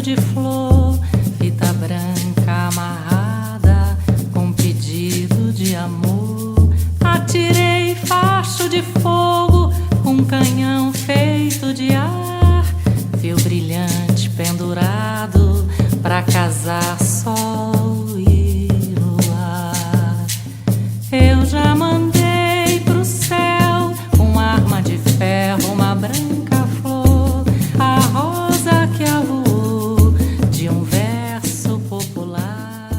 de flor, fita branca amarrada com pedido de amor. Atirei facho de fogo com canhão feito de ar, fio brilhante pendurado pra casar sol e luar. Eu já mandei pro céu com arma de ferro uma branca flor, a rosa que avoou de um verso popular.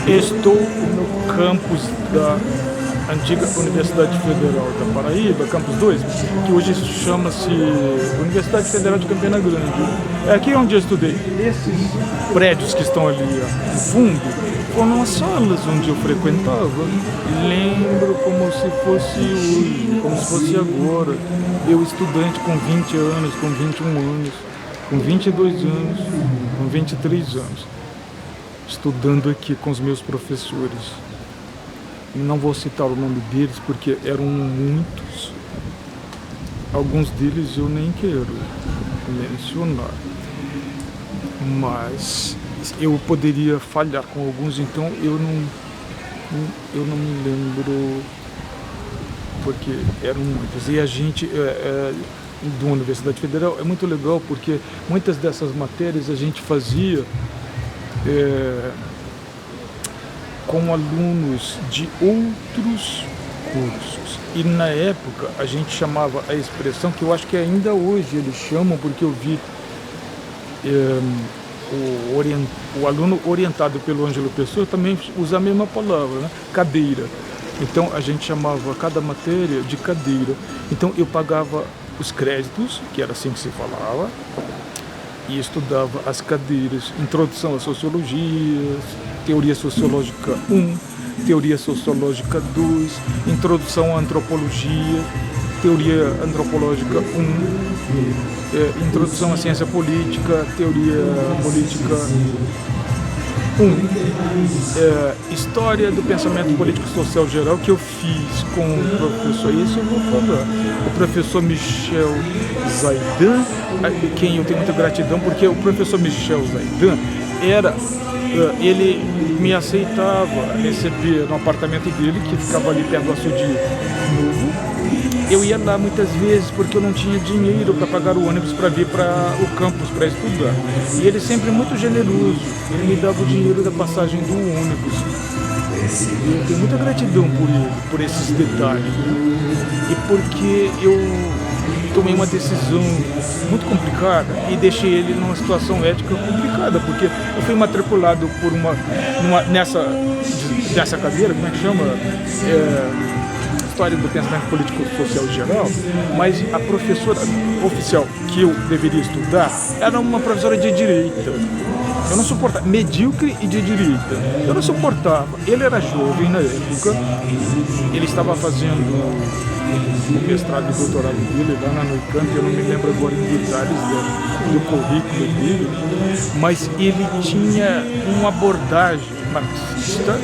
Estou no campus da antiga Universidade Federal da Paraíba, Campus 2, que hoje chama-se Universidade Federal de Campina Grande. É aqui onde eu estudei. Esses prédios que estão ali no fundo foram as salas onde eu frequentava. Lembro como se fosse hoje, como se fosse agora. Eu, estudante com 20 anos, com 21 anos, com 22 anos, com 23 anos, estudando aqui com os meus professores. Não vou citar o nome deles porque eram muitos. Alguns deles eu nem quero mencionar. Mas eu poderia falhar com alguns, então eu não me lembro, porque eram muitos. E a gente da Universidade Federal é muito legal porque muitas dessas matérias a gente fazia com alunos de outros cursos. E na época a gente chamava a expressão, que eu acho que ainda hoje eles chamam, porque eu vi o aluno orientado pelo Ângelo Pessoa também usa a mesma palavra, né? Cadeira. Então a gente chamava cada matéria de cadeira. Então eu pagava os créditos, que era assim que se falava, e estudava as cadeiras: Introdução à Sociologia, Teoria Sociológica 1, Teoria Sociológica 2, Introdução à Antropologia, Teoria Antropológica 1, Introdução à Ciência Política, Teoria Política 1, História do Pensamento Político Social Geral, que eu fiz com o professor, isso eu vou falar, o professor Michel Zaidan, quem eu tenho muita gratidão, porque o professor Michel Zaidan ele me aceitava receber no apartamento dele, que ficava ali perto do Açude Novo. Eu ia lá muitas vezes porque eu não tinha dinheiro para pagar o ônibus para vir para o campus para estudar. E ele sempre muito generoso, ele me dava o dinheiro da passagem do ônibus. E eu tenho muita gratidão por ele, por esses detalhes. E porque eu tomei uma decisão muito complicada e deixei ele numa situação ética complicada, porque eu fui matriculado por nessa cadeira, como é que chama? História do Pensamento Político Social Geral, mas a professora oficial que eu deveria estudar era uma professora de direita. Eu não suportava, medíocre e de direita. Eu não suportava. Ele era jovem na época, ele estava fazendo o mestrado e doutorado dele lá na Unicamp, eu não me lembro agora em detalhes do currículo dele, mas ele tinha uma abordagem marxista,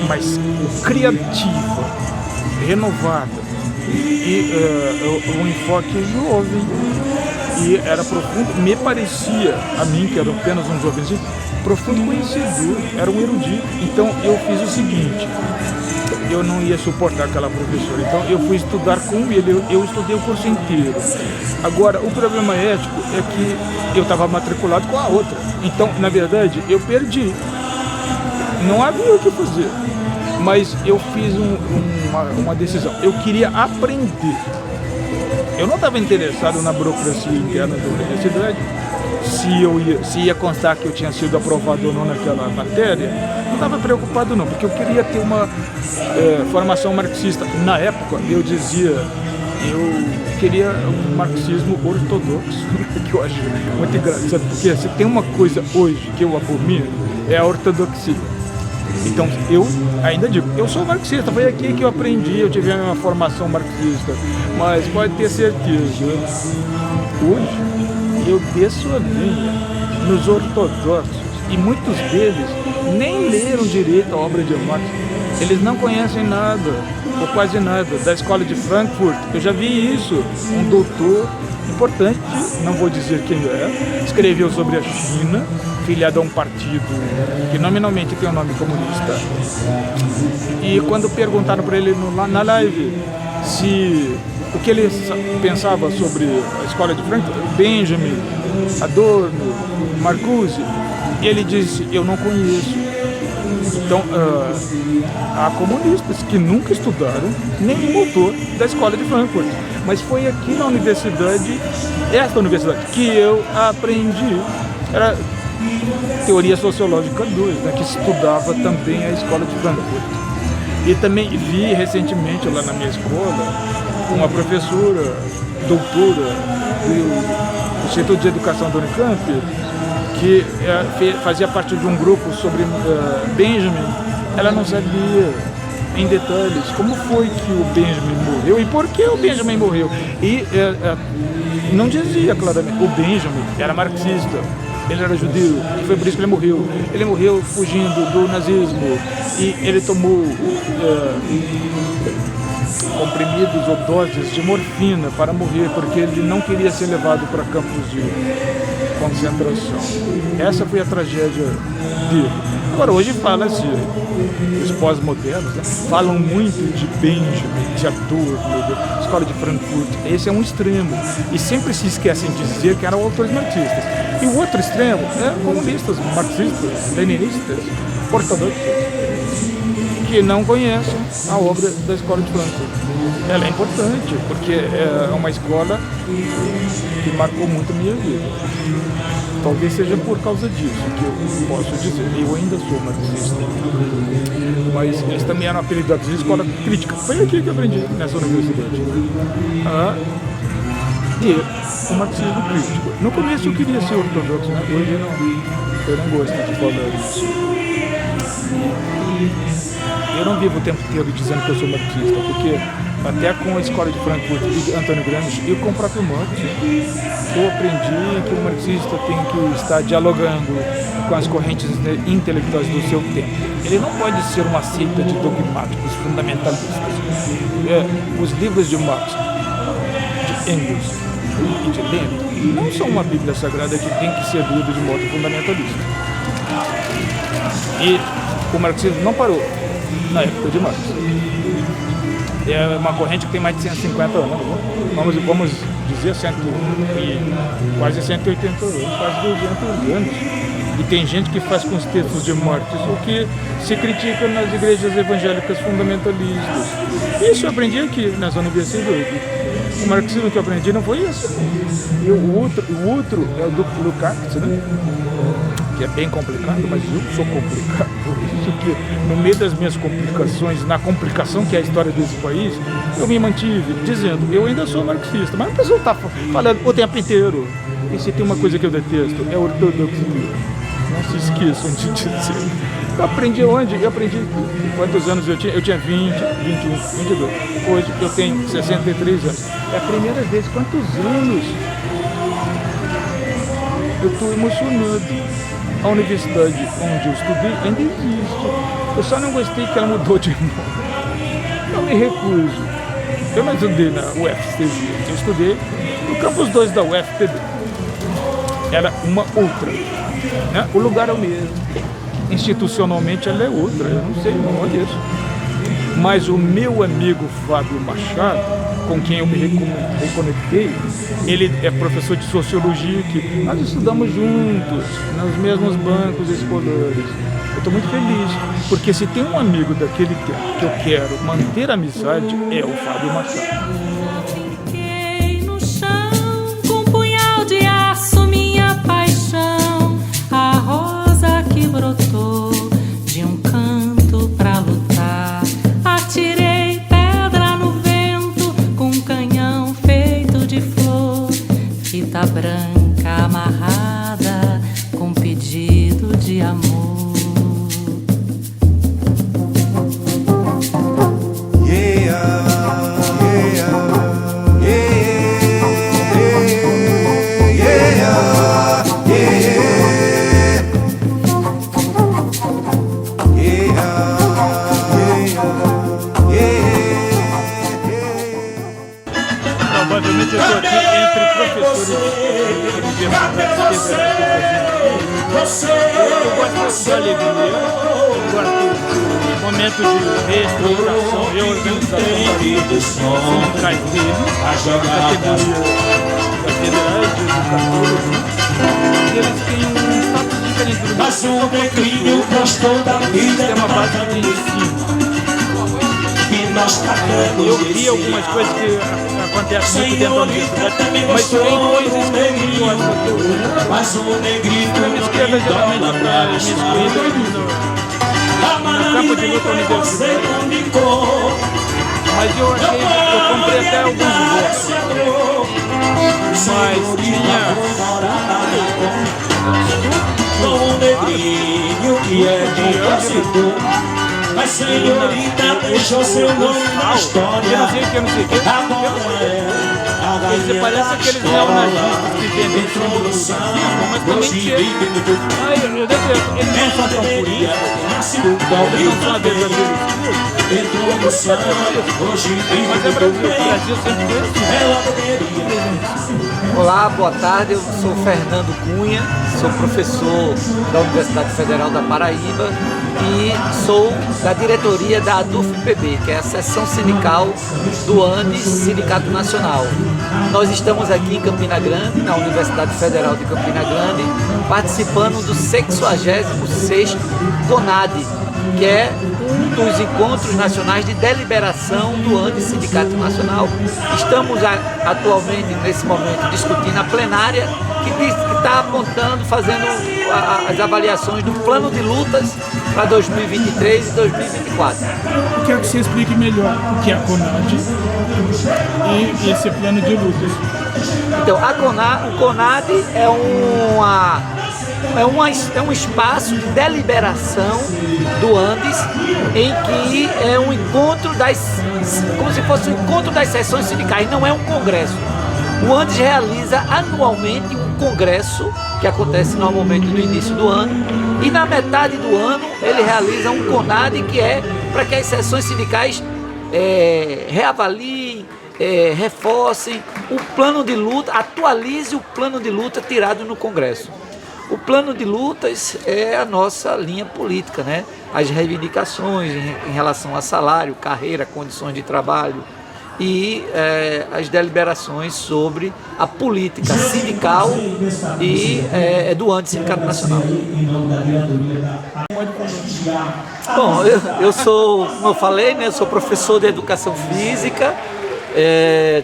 mas criativa, renovada, e um enfoque jovem, e era profundo. Me parecia a mim, que era apenas um jovenzinho, profundo conhecedor, era um erudito. Então eu fiz o seguinte: eu não ia suportar aquela professora, então eu fui estudar com ele, eu estudei o curso inteiro. Agora, o problema ético é que eu estava matriculado com a outra, então na verdade eu perdi, não havia o que fazer. Mas eu fiz uma decisão, eu queria aprender. Eu não estava interessado na burocracia interna da universidade, se ia constar que eu tinha sido aprovado ou não naquela matéria. Não estava preocupado não, porque eu queria ter uma formação marxista. Na época eu dizia, eu queria um marxismo ortodoxo, que eu acho muito engraçado, porque se tem uma coisa hoje que eu abomino, é a ortodoxia. Então eu ainda digo, eu sou marxista, foi aqui que eu aprendi, eu tive a minha formação marxista, mas pode ter certeza, hoje eu desço a linha nos ortodoxos, e muitos deles nem leram direito a obra de Marx, eles não conhecem nada, ou quase nada, da escola de Frankfurt. Eu já vi isso, um doutor importante, não vou dizer quem é, escreveu sobre a China, filiado a um partido que nominalmente tem o nome comunista. E quando perguntaram para ele na live o que ele pensava sobre a escola de Frankfurt, Benjamin, Adorno, Marcuse, e ele disse: eu não conheço. Então, há comunistas que nunca estudaram nenhum autor da escola de Frankfurt. Mas foi aqui na universidade, esta universidade, que eu aprendi. Era teoria sociológica 2, né, que estudava também a escola de Frankfurt. E também vi recentemente lá na minha escola uma professora, doutora do Instituto de Educação do Unicamp, que fazia parte de um grupo sobre Benjamin. Ela não sabia em detalhes como foi que o Benjamin morreu e por que o Benjamin morreu. E não dizia claramente. O Benjamin era marxista, ele era judeu, e foi por isso que ele morreu. Ele morreu fugindo do nazismo e ele tomou comprimidos ou doses de morfina para morrer, porque ele não queria ser levado para campos de concentração. Essa foi a tragédia dele. Agora, hoje fala-se, os pós-modernos, né, falam muito de Benjamin, de Adorno, da escola de Frankfurt. Esse é um extremo. E sempre se esquecem de dizer que eram autores marxistas. E o outro extremo é comunistas, marxistas, leninistas, ortodoxos, que não conhecem a obra da escola de Frankfurt. Ela é importante, porque é uma escola que marcou muito a minha vida. Talvez seja por causa disso que eu posso dizer. Eu ainda sou marxista. Mas eles também eram apelidados de escola crítica. Foi aqui que eu aprendi nessa universidade. E o marxismo crítico. No começo eu queria ser ortodoxo, né? Hoje eu não gosto de falar isso. Eu não vivo o tempo inteiro dizendo que eu sou marxista, porque até com a escola de Frankfurt e de Antônio Gramsci e com o próprio Marx, eu aprendi que o marxista tem que estar dialogando com as correntes intelectuais do seu tempo. Ele não pode ser uma seita de dogmáticos fundamentalistas. Os livros de Marx, de Engels e de Lenin não são uma Bíblia Sagrada que tem que ser lida de modo fundamentalista. E o marxismo não parou na época de Marx. É uma corrente que tem mais de 150 anos. Vamos dizer quase 180 anos, quase 200 anos. E tem gente que faz com os textos de Marx o que se critica nas igrejas evangélicas fundamentalistas. Isso eu aprendi aqui nessa universidade. O marxismo que eu aprendi não foi isso. E o outro é o do Lukács, né? Que é bem complicado, mas eu sou complicado. Por isso que, no meio das minhas complicações, na complicação que é a história desse país, eu me mantive dizendo, eu ainda sou marxista, mas o pessoal está falando o tempo inteiro. E se tem uma coisa que eu detesto, é ortodoxia. Não se esqueçam de dizer. Eu aprendi onde? Eu aprendi quantos anos eu tinha? Eu tinha 20, 21, 22. Hoje eu tenho 63 anos. É a primeira vez. Quantos anos? Eu estou emocionado. A universidade onde eu estudei ainda existe. Eu só não gostei que ela mudou de nome. Eu me recuso. Eu não estudei na UFCG. Eu estudei no campus 2 da UFPB. Era uma outra. Né? O lugar é o mesmo. Institucionalmente ela é outra. Eu não sei, não conheço. Mas o meu amigo Fábio Machado, com quem eu me reconectei, ele é professor de sociologia, que nós estudamos juntos, nos mesmos bancos escolares. Eu estou muito feliz, porque se tem um amigo daquele tempo que eu quero manter a amizade, é o Fábio Machado. Fiquei no chão com um punhal de aço, minha paixão, a rosa que brotou de um canto pra lutar. Atirei pedra no vento com um canhão feito de flor, fita branca amarrada com pedido de amor. Provavelmente eu estou aqui entre Eu gosto da alegria, eu gosto do momento de reestruturação e organização dos sindicais deles, categoria das federais de educadores, e eles têm um status diferente do Mas um negrinho gostou da vida, sistema básico de ensino. Eu vi algumas coisas que acontecem muito dentro da universidade, mas tem coisas que eu gosto. Mas um negrito A esquerda geralmente está me excluindo no campo de luta universitária. Mas eu comprei até alguns votos. Mas tinha um negrinho que é compositor. Mas senhorita deixou seu nome na história. Eu não sei o que, Você parece aqueles neonazistas que vendem símbolo do racismo, mas também tinha. Eles não são tão puristas, eles não são a verdadeira esquerda. Mas é Brasil, o Brasil sempre foi assim. Olá, boa tarde, eu sou Fernando Cunha, sou professor da Universidade Federal da Paraíba e sou da diretoria da ADUFPB, que é a seção sindical do ANDES, Sindicato Nacional. Nós estamos aqui em Campina Grande, na Universidade Federal de Campina Grande, participando do 66º CONAD, que é um dos encontros nacionais de deliberação do ANDES Sindicato Nacional. Estamos atualmente, nesse momento, discutindo a plenária que está apontando, fazendo as avaliações do plano de lutas para 2023 e 2024. Eu quero que você explique melhor o que é a CONAD e esse plano de lutas. Então, o CONAD é um espaço de deliberação do ANDES, em que é um encontro como se fosse um encontro das seções sindicais, não é um congresso. O ANDES realiza anualmente um congresso, que acontece normalmente no início do ano, e na metade do ano ele realiza um CONAD, que é para que as seções sindicais reavaliem, reforcem o plano de luta, atualize o plano de luta tirado no congresso. O plano de lutas é a nossa linha política, né? As reivindicações em relação a salário, carreira, condições de trabalho e as deliberações sobre a política sindical e do ANDES Sindicato Nacional. Bom, eu sou, como eu falei, né? Eu sou professor de educação física.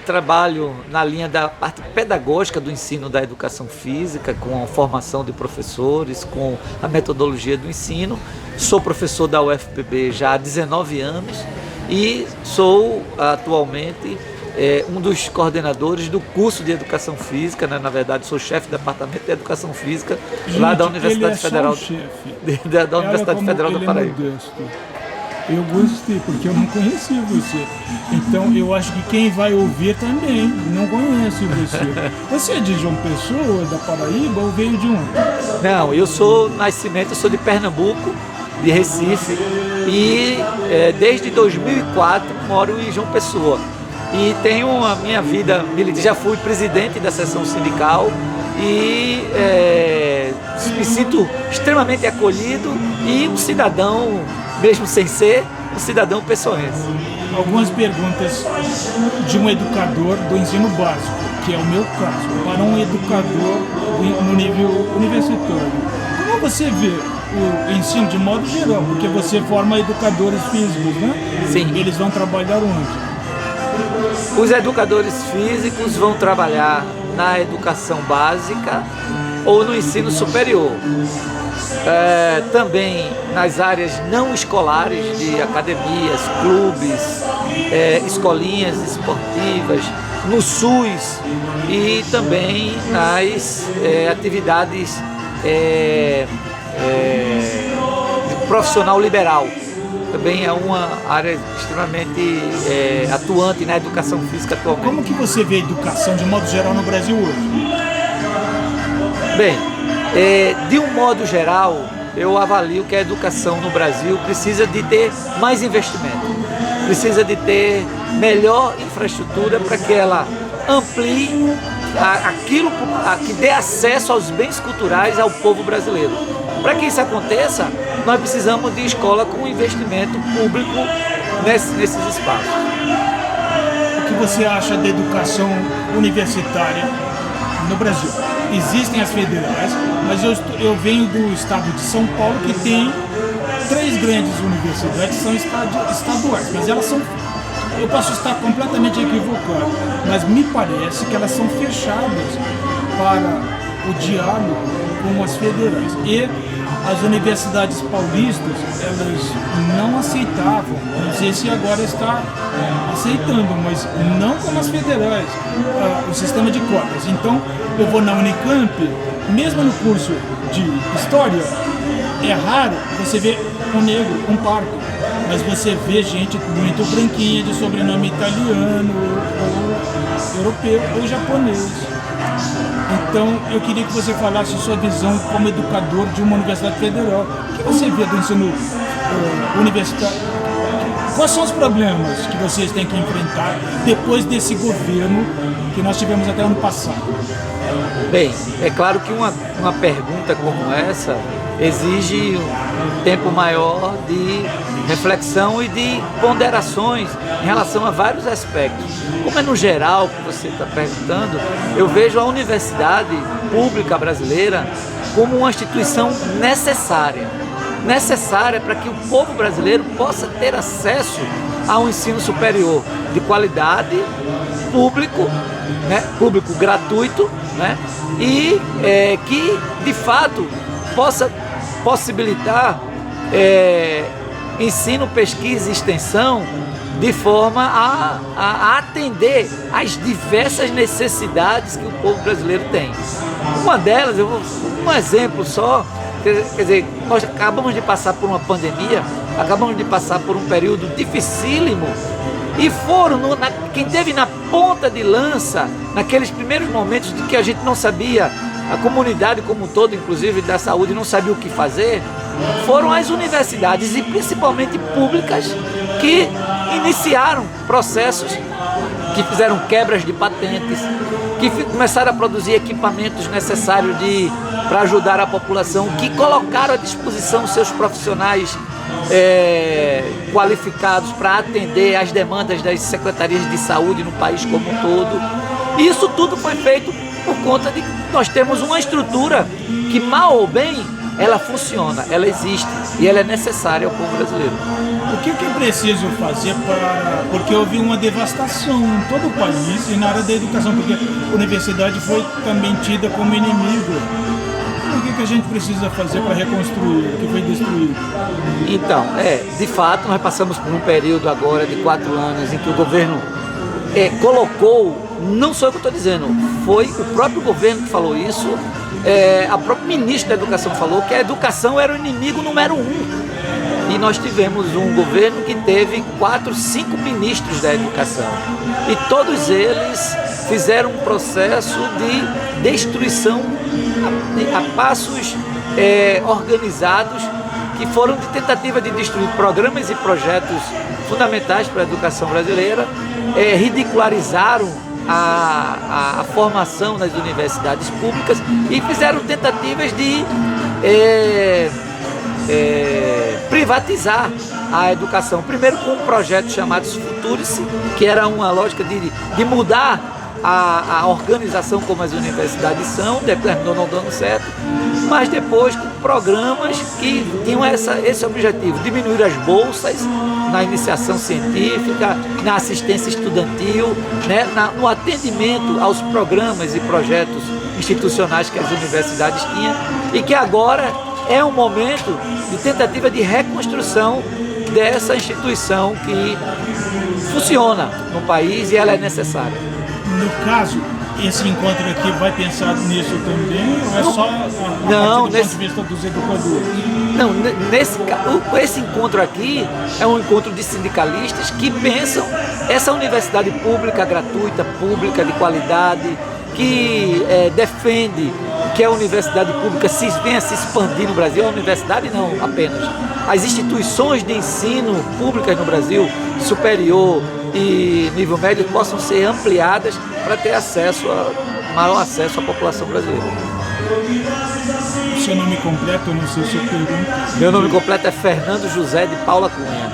Trabalho na linha da parte pedagógica do ensino da educação física, com a formação de professores, com a metodologia do ensino. Sou professor da UFPB já há 19 anos e sou atualmente um dos coordenadores do curso de educação física, né? Na verdade sou chefe do departamento de educação física lá da Universidade Federal da Universidade Federal da Paraíba. Eu gostei, porque eu não conhecia você. Então, eu acho que quem vai ouvir também não conhece você. Você é de João Pessoa, da Paraíba, ou veio de onde? Não, eu sou de Pernambuco, de Recife, e desde 2004 moro em João Pessoa. E tenho a minha vida, já fui presidente da seção sindical e me sinto extremamente acolhido e um cidadão, mesmo sem ser, um cidadão pessoense. Algumas perguntas de um educador do ensino básico, que é o meu caso, para um educador no nível universitário. Como você vê o ensino de modo geral? Porque você forma educadores físicos, né? Sim. Eles vão trabalhar onde? Os educadores físicos vão trabalhar na educação básica ou no ensino superior. Também nas áreas não escolares de academias, clubes, escolinhas esportivas, no SUS e também nas atividades de profissional liberal. Também é uma área extremamente atuante na educação física atualmente. Como que você vê a educação de modo geral no Brasil hoje? Bem, de um modo geral, eu avalio que a educação no Brasil precisa de ter mais investimento, precisa de ter melhor infraestrutura para que ela amplie aquilo que dê acesso aos bens culturais ao povo brasileiro. Para que isso aconteça, nós precisamos de escola com investimento público nesses espaços. O que você acha da educação universitária no Brasil? Existem as federais, mas eu venho do estado de São Paulo, que tem 3 grandes universidades, são estaduais, mas elas são... Eu posso estar completamente equivocado, mas me parece que elas são fechadas para o diálogo com as federais. E as universidades paulistas, elas não aceitavam, não sei se agora está aceitando, mas não como as federais, o sistema de cotas. Então, eu vou na Unicamp, mesmo no curso de História, é raro você ver um negro, um pardo, mas você vê gente muito branquinha, de sobrenome italiano, ou europeu, ou japonês. Então, eu queria que você falasse a sua visão como educador de uma universidade federal. O que você vê do ensino universitário? Quais são os problemas que vocês têm que enfrentar depois desse governo que nós tivemos até ano passado? Bem, é claro que uma pergunta como essa exige um tempo maior de reflexão e de ponderações em relação a vários aspectos. Como é no geral que você está perguntando, eu vejo a universidade pública brasileira como uma instituição necessária para que o povo brasileiro possa ter acesso a um ensino superior de qualidade, público, né, público gratuito, né, e que de fato possa possibilitar ensino, pesquisa e extensão de forma a atender às diversas necessidades que o povo brasileiro tem. Uma delas, um exemplo só, quer dizer, nós acabamos de passar por uma pandemia, acabamos de passar por um período dificílimo, e quem esteve na ponta de lança, naqueles primeiros momentos de que a gente não sabia, a comunidade como um todo, inclusive da saúde, não sabia o que fazer, foram as universidades, e principalmente públicas, que iniciaram processos, que fizeram quebras de patentes, que começaram a produzir equipamentos necessários para ajudar a população, que colocaram à disposição seus profissionais qualificados para atender às demandas das secretarias de saúde no país como um todo. E isso tudo foi feito por conta de que nós temos uma estrutura que, mal ou bem, ela funciona, ela existe e ela é necessária ao povo brasileiro. O que é preciso fazer porque houve uma devastação em todo o país e na área da educação, porque a universidade foi também tida como inimigo. O que a gente precisa fazer para reconstruir o que foi destruído? Então, de fato, nós passamos por um período agora de 4 anos em que o governo colocou, não sou eu que estou dizendo, foi o próprio governo que falou isso, a própria ministra da Educação falou que a educação era o inimigo número 1. E nós tivemos um governo que teve 4, 5 ministros da educação. E todos eles fizeram um processo de destruição a passos organizados, que foram de tentativa de destruir programas e projetos fundamentais para a educação brasileira, ridicularizaram a formação nas universidades públicas e fizeram tentativas de privatizar a educação. Primeiro com um projeto chamado Futurice, que era uma lógica de mudar a organização como as universidades são, terminou não dando certo, mas depois com programas que tinham esse objetivo: diminuir as bolsas na iniciação científica, na assistência estudantil, né, no atendimento aos programas e projetos institucionais que as universidades tinham, e que agora é um momento de tentativa de reconstrução dessa instituição que funciona no país e ela é necessária. No caso, esse encontro aqui vai pensar nisso também, ou é só do ponto de vista dos educadores? Não, esse encontro aqui é um encontro de sindicalistas que pensam essa universidade pública, gratuita, pública, de qualidade, que defende que a universidade pública venha se expandir no Brasil. A universidade não apenas. As instituições de ensino públicas no Brasil, superior e nível médio, possam ser ampliadas para ter acesso maior acesso à população brasileira. O seu nome completo, eu não sei se eu pergunto. Meu nome completo é Fernando José de Paula Cunha.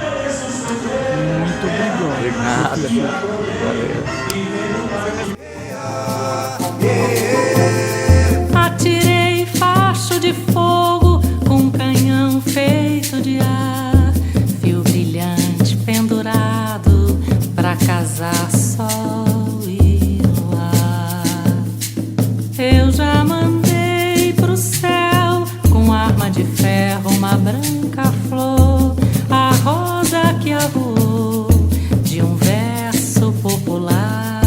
Muito obrigado. Nada. Valeu. Atirei facho de fogo com canhão feito de ar, fio brilhante pendurado pra casar sol e luar. Eu já mandei pro céu com arma de ferro uma branca flor, a rosa que avoou de um verso popular.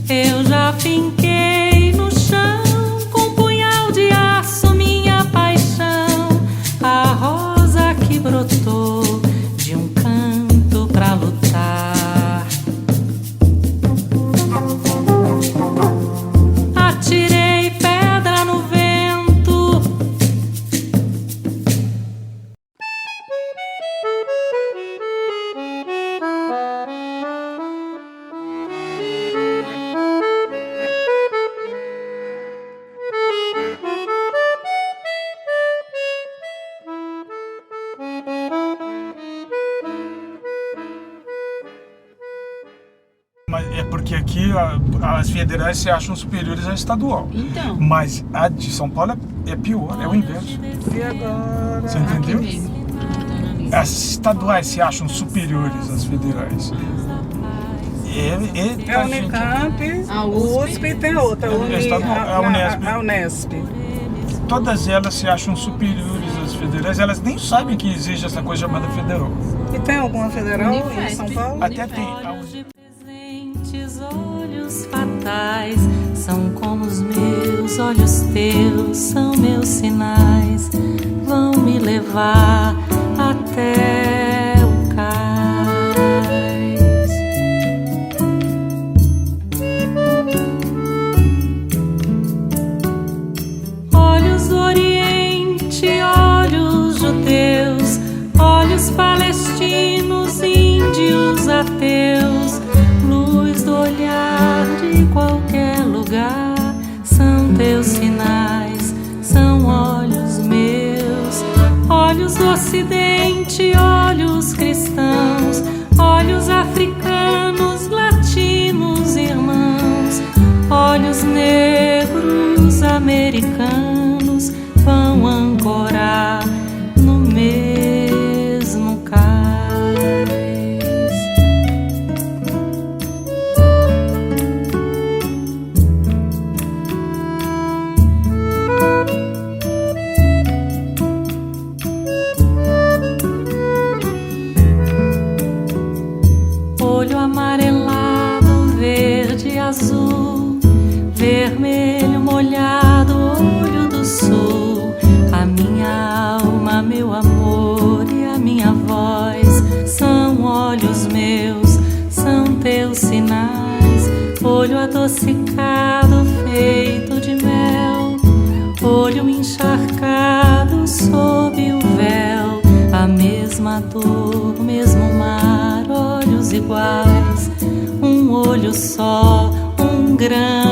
Eu já finquei no chão com punhal de aço minha paixão, a rosa que brotou de um canto pra lutar. Atirei pedra no vento. Mas é porque aqui as federais se acham superiores à estadual. Então. Mas a de São Paulo é pior, é o inverso. E agora? Você entendeu? Aqui mesmo. As estaduais se acham superiores às federais. É a Unicamp, A USP, USP e tem outra, a Unesp. a Unesp. Todas elas se acham superiores às federais. Elas nem sabem que existe essa coisa chamada federal. E tem alguma federal em Unifesp. São Paulo? Até tem. Olhos de presentes, olhos fatais, são como os meus olhos teus, são meus sinais, vão me levar até o cais. Olhos do Oriente, olhos judeus, olhos palestinos, índios, ateus, luz do olhar de qualquer lugar, são teus sinais, são olhos meus, olhos do Ocidente, olhos cristãos, olhos africanos, latinos, irmãos, olhos negros, americanos, vão ancorar no mesmo cais. Olho amarelado, verde, azul, vermelho molhado, olho do sul, a minha alma, meu amor e a minha voz são olhos meus, são teus sinais, olho adocicado, feito de mel, olho encharcado sob o véu, a mesma dor, o mesmo mar, olhos iguais, um olho só, um grão